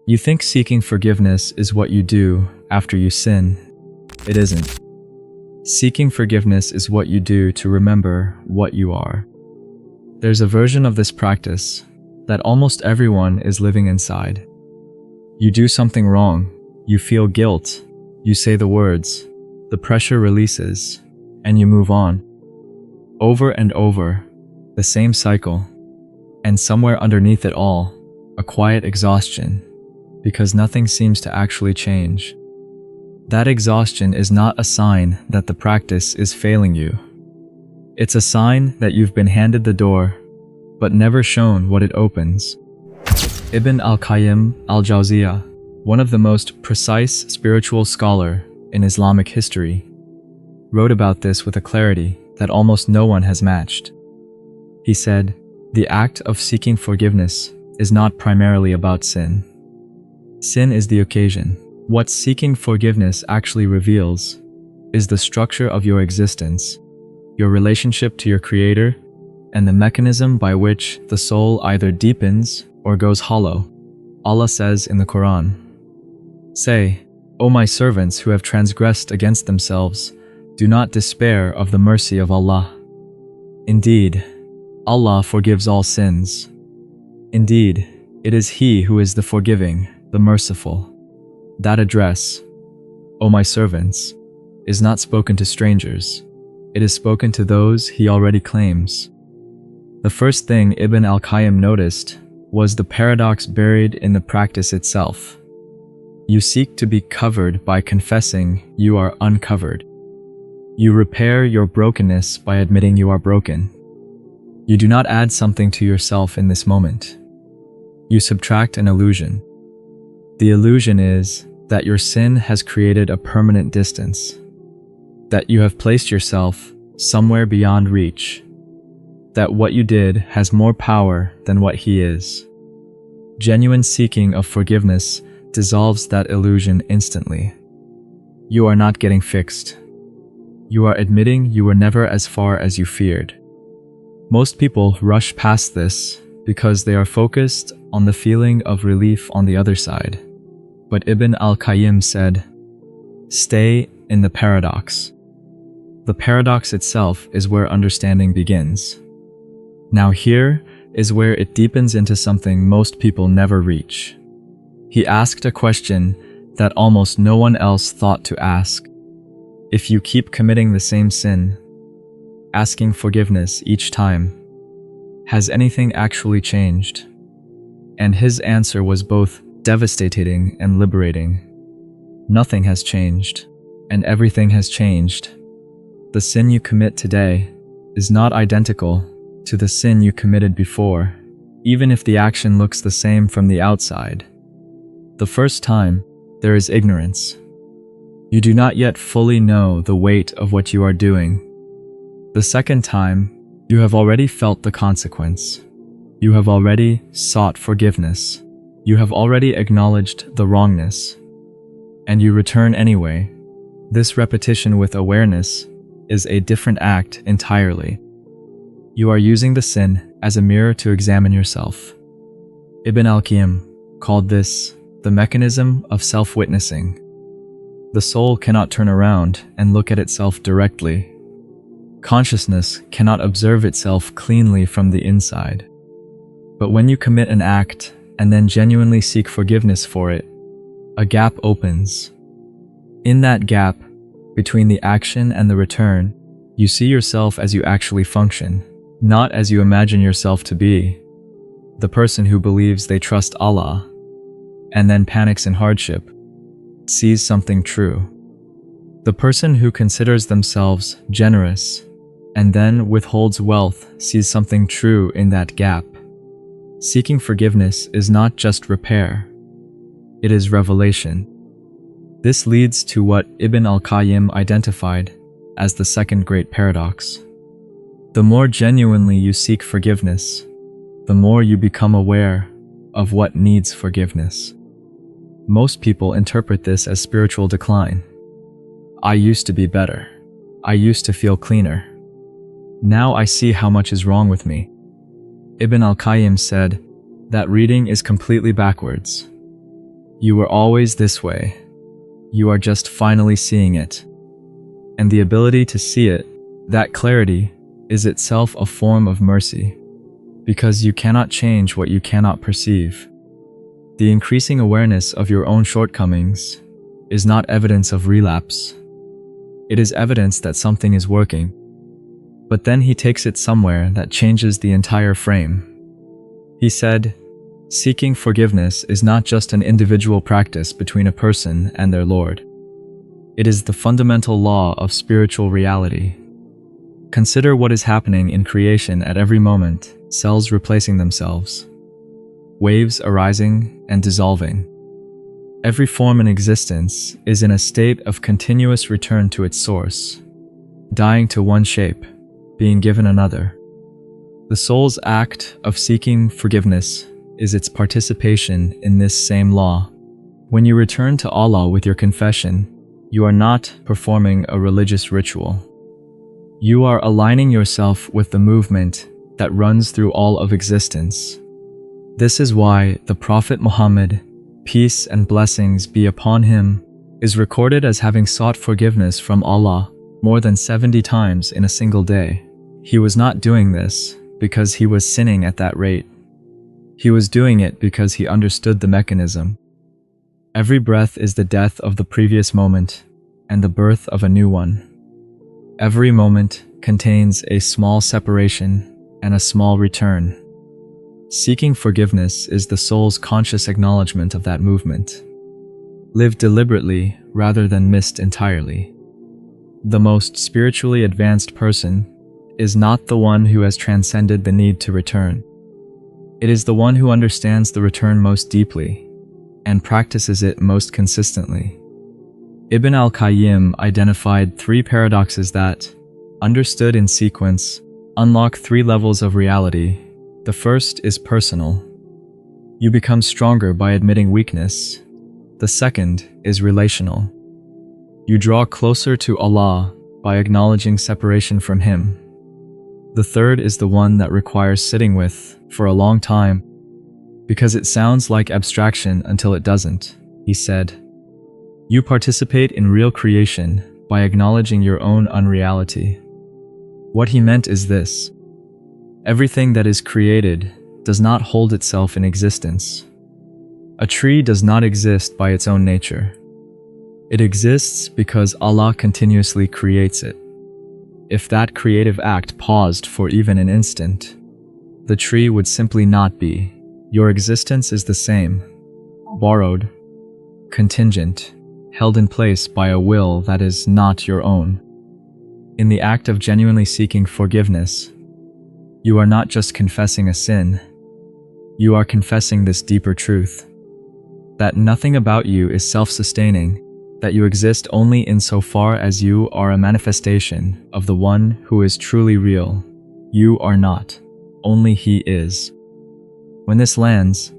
You think seeking forgiveness is what you do after you sin. It isn't. Seeking forgiveness is what you do to remember what you are. There's a version of this practice that almost everyone is living inside. You do something wrong, you feel guilt, you say the words, the pressure releases, and you move on. Over and over, the same cycle, and somewhere underneath it all, a quiet exhaustion, because nothing seems to actually change. That exhaustion is not a sign that the practice is failing you. It's a sign that you've been handed the door, but never shown what it opens. al-Qayyim al-Jawziyyah, one of the most precise spiritual scholar in Islamic history, wrote about this with a clarity that almost no one has matched. He said, "The act of seeking forgiveness is not primarily about sin. Sin is the occasion. What seeking forgiveness actually reveals is the structure of your existence, your relationship to your Creator, and the mechanism by which the soul either deepens or goes hollow." Allah says in the Quran, "Say, O my servants who have transgressed against themselves, do not despair of the mercy of Allah. Indeed, Allah forgives all sins. Indeed, it is He who is the forgiving, the merciful." That address, "O my servants," is not spoken to strangers. It is spoken to those He already claims. The first thing Ibn al-Qayyim noticed was the paradox buried in the practice itself. You seek to be covered by confessing you are uncovered. You repair your brokenness by admitting you are broken. You do not add something to yourself in this moment. You subtract an illusion. The illusion is that your sin has created a permanent distance, that you have placed yourself somewhere beyond reach, that what you did has more power than what He is. Genuine seeking of forgiveness dissolves that illusion instantly. You are not getting fixed. You are admitting you were never as far as you feared. Most people rush past this because they are focused on the feeling of relief on the other side. But Ibn al-Qayyim said, "Stay in the paradox." The paradox itself is where understanding begins. Now here is where it deepens into something most people never reach. He asked a question that almost no one else thought to ask. If you keep committing the same sin, asking forgiveness each time, has anything actually changed? And his answer was both devastating and liberating. Nothing has changed, and everything has changed. The sin you commit today is not identical to the sin you committed before, even if the action looks the same from the outside. The first time, there is ignorance. You do not yet fully know the weight of what you are doing. The second time, you have already felt the consequence. You have already sought forgiveness. You have already acknowledged the wrongness. And you return anyway. This repetition with awareness is a different act entirely. You are using the sin as a mirror to examine yourself. Ibn al-Qayyim called this the mechanism of self-witnessing. The soul cannot turn around and look at itself directly. Consciousness cannot observe itself cleanly from the inside. But when you commit an act and then genuinely seek forgiveness for it, a gap opens. In that gap, between the action and the return, you see yourself as you actually function, not as you imagine yourself to be. The person who believes they trust Allah and then panics in hardship sees something true. The person who considers themselves generous and then withholds wealth sees something true in that gap. Seeking forgiveness is not just repair, it is revelation. This leads to what Ibn al-Qayyim identified as the second great paradox. The more genuinely you seek forgiveness, the more you become aware of what needs forgiveness. Most people interpret this as spiritual decline. I used to be better. I used to feel cleaner. Now I see how much is wrong with me. Ibn al-Qayyim said that reading is completely backwards. You were always this way. You are just finally seeing it. And the ability to see it, that clarity, is itself a form of mercy, because you cannot change what you cannot perceive. The increasing awareness of your own shortcomings is not evidence of relapse. It is evidence that something is working. But then he takes it somewhere that changes the entire frame. He said, seeking forgiveness is not just an individual practice between a person and their Lord. It is the fundamental law of spiritual reality. Consider what is happening in creation at every moment, cells replacing themselves, waves arising and dissolving. Every form in existence is in a state of continuous return to its source, dying to one shape, being given another. The soul's act of seeking forgiveness is its participation in this same law. When you return to Allah with your confession, you are not performing a religious ritual. You are aligning yourself with the movement that runs through all of existence. This is why the Prophet Muhammad, peace and blessings be upon him, is recorded as having sought forgiveness from Allah more than 70 times in a single day. He was not doing this because he was sinning at that rate. He was doing it because he understood the mechanism. Every breath is the death of the previous moment and the birth of a new one. Every moment contains a small separation and a small return. Seeking forgiveness is the soul's conscious acknowledgement of that movement. Live deliberately rather than missed entirely. The most spiritually advanced person is not the one who has transcended the need to return. It is the one who understands the return most deeply and practices it most consistently. Ibn al-Qayyim identified 3 paradoxes that, understood in sequence, unlock 3 levels of reality. The first is personal. You become stronger by admitting weakness. The second is relational. You draw closer to Allah by acknowledging separation from Him. The third is the one that requires sitting with for a long time, because it sounds like abstraction until it doesn't. He said, you participate in real creation by acknowledging your own unreality. What he meant is this: everything that is created does not hold itself in existence. A tree does not exist by its own nature. It exists because Allah continuously creates it. If that creative act paused for even an instant, the tree would simply not be. Your existence is the same, borrowed, contingent, held in place by a will that is not your own. In the act of genuinely seeking forgiveness, you are not just confessing a sin, you are confessing this deeper truth, that nothing about you is self-sustaining, that you exist only insofar as you are a manifestation of the one who is truly real. You are not, only He is. When this lands,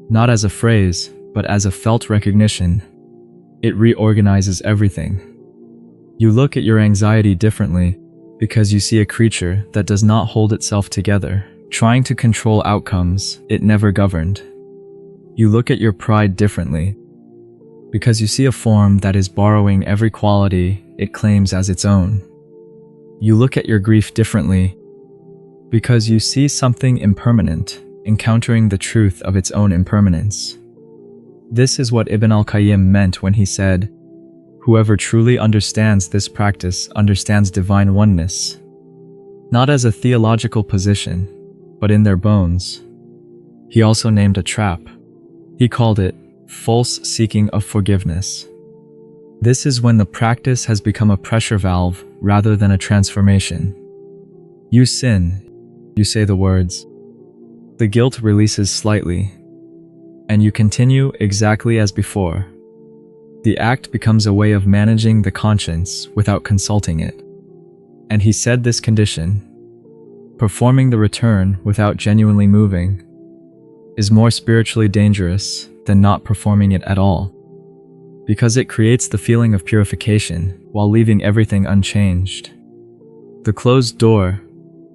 not as a phrase, but as a felt recognition, it reorganizes everything. You look at your anxiety differently because you see a creature that does not hold itself together, trying to control outcomes it never governed. You look at your pride differently because you see a form that is borrowing every quality it claims as its own. You look at your grief differently because you see something impermanent encountering the truth of its own impermanence. This is what Ibn al-Qayyim meant when he said, whoever truly understands this practice understands divine oneness, not as a theological position, but in their bones. He also named a trap. He called it false seeking of forgiveness. This is when the practice has become a pressure valve rather than a transformation. You sin, you say the words. The guilt releases slightly, and you continue exactly as before. The act becomes a way of managing the conscience without consulting it. And he said this condition, performing the return without genuinely moving, is more spiritually dangerous than not performing it at all, because it creates the feeling of purification while leaving everything unchanged. The closed door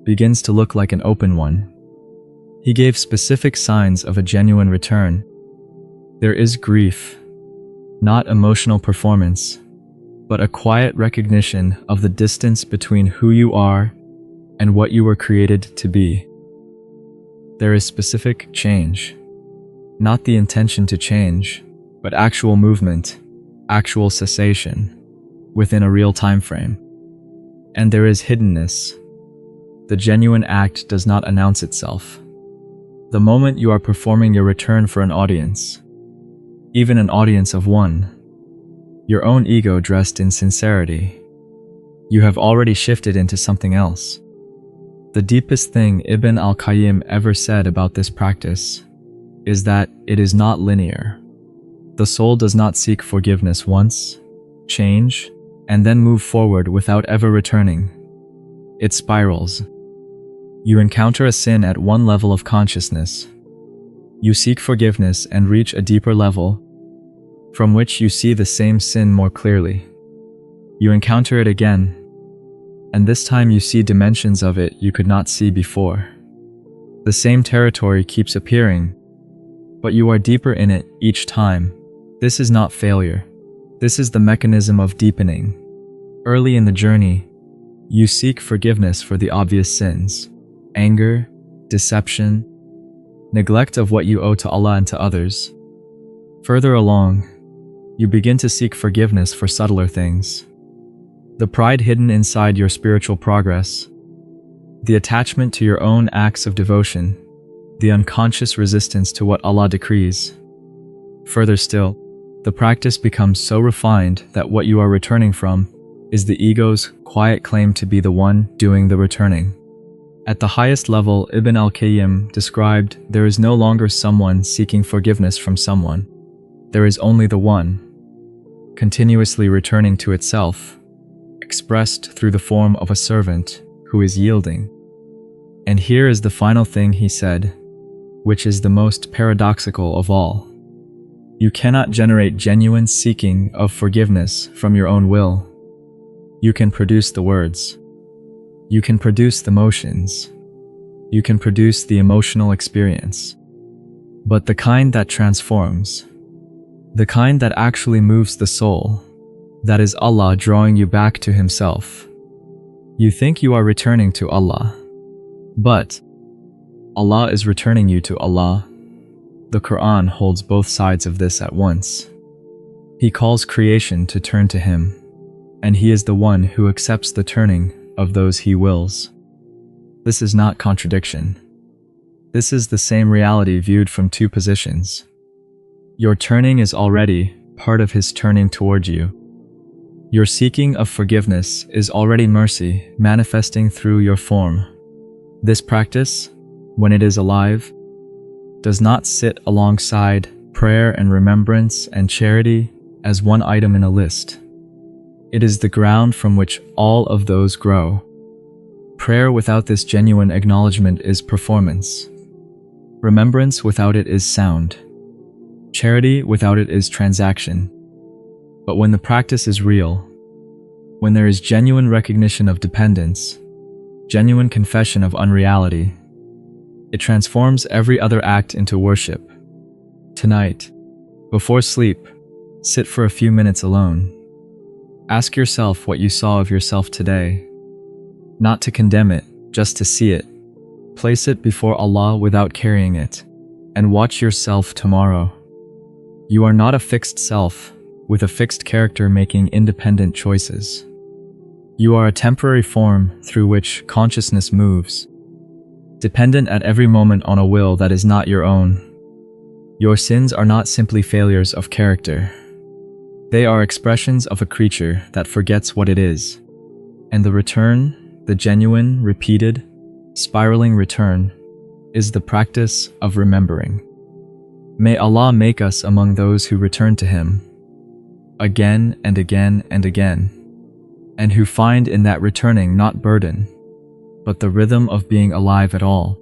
begins to look like an open one. He gave specific signs of a genuine return. There is grief, not emotional performance, but a quiet recognition of the distance between who you are and what you were created to be. There is specific change, not the intention to change, but actual movement, actual cessation, within a real time frame. And there is hiddenness. The genuine act does not announce itself. The moment you are performing your return for an audience, even an audience of one, your own ego dressed in sincerity, you have already shifted into something else. The deepest thing Ibn al-Qayyim ever said about this practice is that it is not linear. The soul does not seek forgiveness once, change, and then move forward without ever returning. It spirals. You encounter a sin at one level of consciousness. You seek forgiveness and reach a deeper level, from which you see the same sin more clearly. You encounter it again, and this time you see dimensions of it you could not see before. The same territory keeps appearing, but you are deeper in it each time. This is not failure. This is the mechanism of deepening. Early in the journey, you seek forgiveness for the obvious sins: anger, deception, neglect of what you owe to Allah and to others. Further along, you begin to seek forgiveness for subtler things: the pride hidden inside your spiritual progress, the attachment to your own acts of devotion, the unconscious resistance to what Allah decrees. Further still, the practice becomes so refined that what you are returning from is the ego's quiet claim to be the one doing the returning. At the highest level, Ibn al-Qayyim described there is no longer someone seeking forgiveness from someone. There is only the one, continuously returning to itself, expressed through the form of a servant who is yielding. And here is the final thing he said, which is the most paradoxical of all. You cannot generate genuine seeking of forgiveness from your own will. You can produce the words. You can produce the motions. You can produce the emotional experience. But the kind that transforms, the kind that actually moves the soul, that is Allah drawing you back to Himself. You think you are returning to Allah, but Allah is returning you to Allah. The Quran holds both sides of this at once. He calls creation to turn to Him, and He is the one who accepts the turning of those He wills. This is not contradiction. This is the same reality viewed from two positions. Your turning is already part of His turning toward you. Your seeking of forgiveness is already mercy manifesting through your form. This practice, when it is alive, does not sit alongside prayer and remembrance and charity as one item in a list. It is the ground from which all of those grow. Prayer without this genuine acknowledgement is performance. Remembrance without it is sound. Charity without it is transaction. But when the practice is real, when there is genuine recognition of dependence, genuine confession of unreality, it transforms every other act into worship. Tonight, before sleep, sit for a few minutes alone. Ask yourself what you saw of yourself today. Not to condemn it, just to see it. Place it before Allah without carrying it, and watch yourself tomorrow. You are not a fixed self, with a fixed character making independent choices. You are a temporary form through which consciousness moves, dependent at every moment on a will that is not your own. Your sins are not simply failures of character. They are expressions of a creature that forgets what it is. And the return, the genuine, repeated, spiraling return, is the practice of remembering. May Allah make us among those who return to Him, again and again and again, and who find in that returning not burden, but the rhythm of being alive at all.